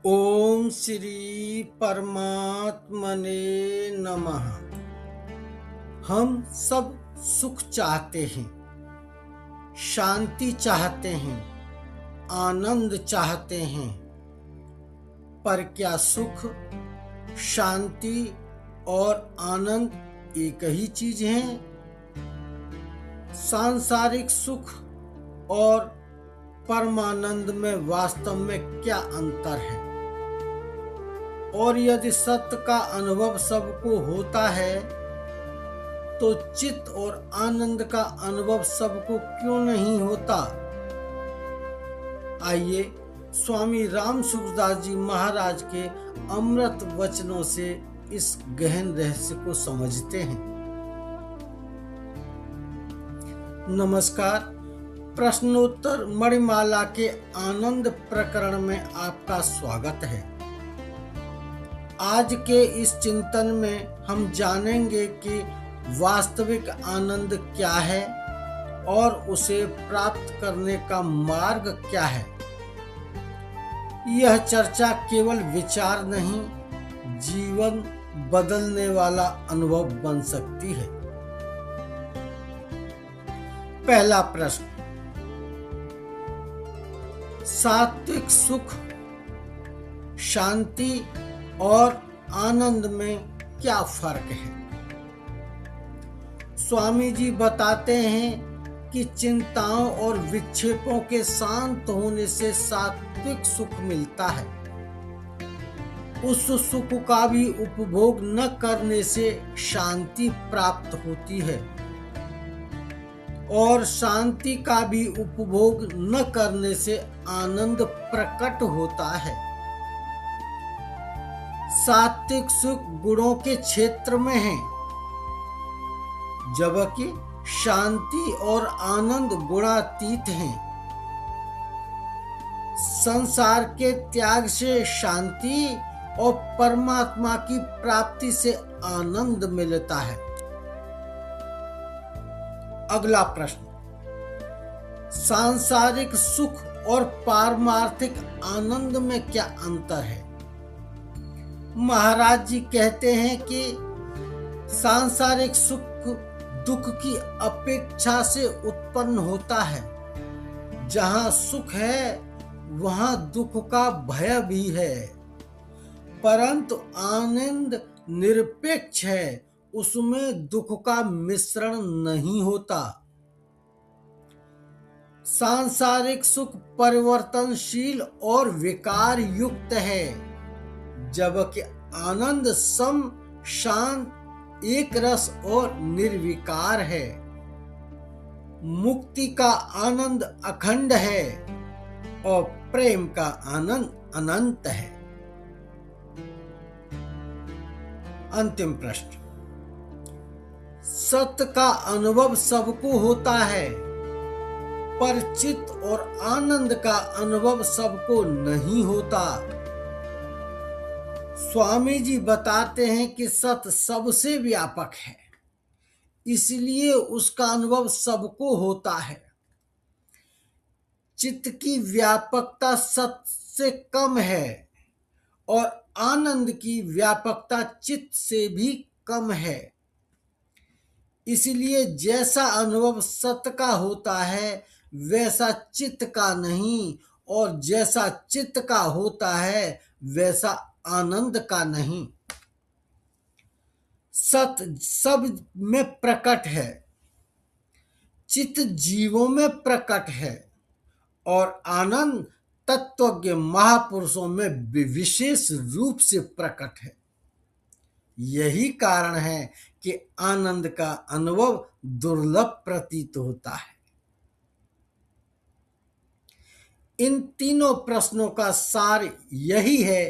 ओम श्री परमात्मने नमः। हम सब सुख चाहते हैं, शांति चाहते हैं, आनंद चाहते हैं। पर क्या सुख, शांति और आनंद एक ही चीज है? सांसारिक सुख और परमानंद में वास्तव में क्या अंतर है? और यदि सत्य का अनुभव सबको होता है तो चित्त और आनंद का अनुभव सबको क्यों नहीं होता? आइए स्वामी राम सुखदास जी महाराज के अमृत वचनों से इस गहन रहस्य को समझते हैं। नमस्कार। प्रश्नोत्तर मणिमाला के आनंद प्रकरण में आपका स्वागत है। आज के इस चिंतन में हम जानेंगे कि वास्तविक आनंद क्या है और उसे प्राप्त करने का मार्ग क्या है। यह चर्चा केवल विचार नहीं, जीवन बदलने वाला अनुभव बन सकती है। पहला प्रश्न, सात्विक सुख, शांति और आनंद में क्या फर्क है? स्वामी जी बताते हैं कि चिंताओं और विक्षेपों के शांत होने से सात्विक सुख मिलता है। उस सुख का भी उपभोग न करने से शांति प्राप्त होती है और शांति का भी उपभोग न करने से आनंद प्रकट होता है। सात्विक सुख गुणों के क्षेत्र में है, जबकि शांति और आनंद गुणातीत हैं। संसार के त्याग से शांति और परमात्मा की प्राप्ति से आनंद मिलता है। अगला प्रश्न, सांसारिक सुख और पारमार्थिक आनंद में क्या अंतर है? महाराज जी कहते हैं कि सांसारिक सुख दुख की अपेक्षा से उत्पन्न होता है। जहां सुख है वहां दुख का भय भी है, परंतु आनंद निरपेक्ष है, उसमें दुख का मिश्रण नहीं होता। सांसारिक सुख परिवर्तनशील और विकार युक्त है, जबकि आनंद सम, शांत, एक रस और निर्विकार है। मुक्ति का आनंद अखंड है और प्रेम का आनंद अनंत है। अंतिम प्रश्न, सत्य का अनुभव सबको होता है, पर चित्त और आनंद का अनुभव सबको नहीं होता। स्वामी जी बताते हैं कि सत्य सबसे व्यापक है, इसलिए उसका अनुभव सबको होता है। चित्त की व्यापकता सत्य से कम है और आनंद की व्यापकता चित्त से भी कम है। इसलिए जैसा अनुभव सत्य का होता है वैसा चित्त का नहीं, और जैसा चित्त का होता है वैसा आनंद का नहीं। सत्य सब में प्रकट है, चित्त जीवों में प्रकट है और आनंद तत्वज्ञ महापुरुषों में विशेष रूप से प्रकट है। यही कारण है कि आनंद का अनुभव दुर्लभ प्रतीत होता है। इन तीनों प्रश्नों का सार यही है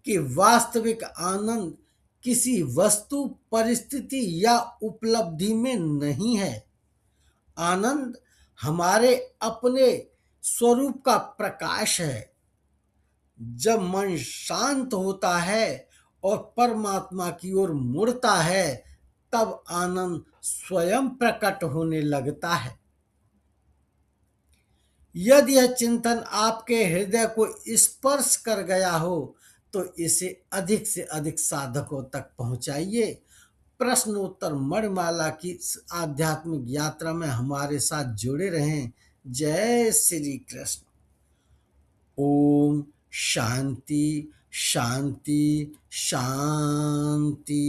कि वास्तविक आनंद किसी वस्तु, परिस्थिति या उपलब्धि में नहीं है। आनंद हमारे अपने स्वरूप का प्रकाश है। जब मन शांत होता है और परमात्मा की ओर मुड़ता है, तब आनंद स्वयं प्रकट होने लगता है। यदि यह चिंतन आपके हृदय को स्पर्श कर गया हो तो इसे अधिक से अधिक साधकों तक पहुंचाइए। प्रश्नोत्तर मणिमाला की इस आध्यात्मिक यात्रा में हमारे साथ जुड़े रहें। जय श्री कृष्ण। ओम शांति शांति शांति।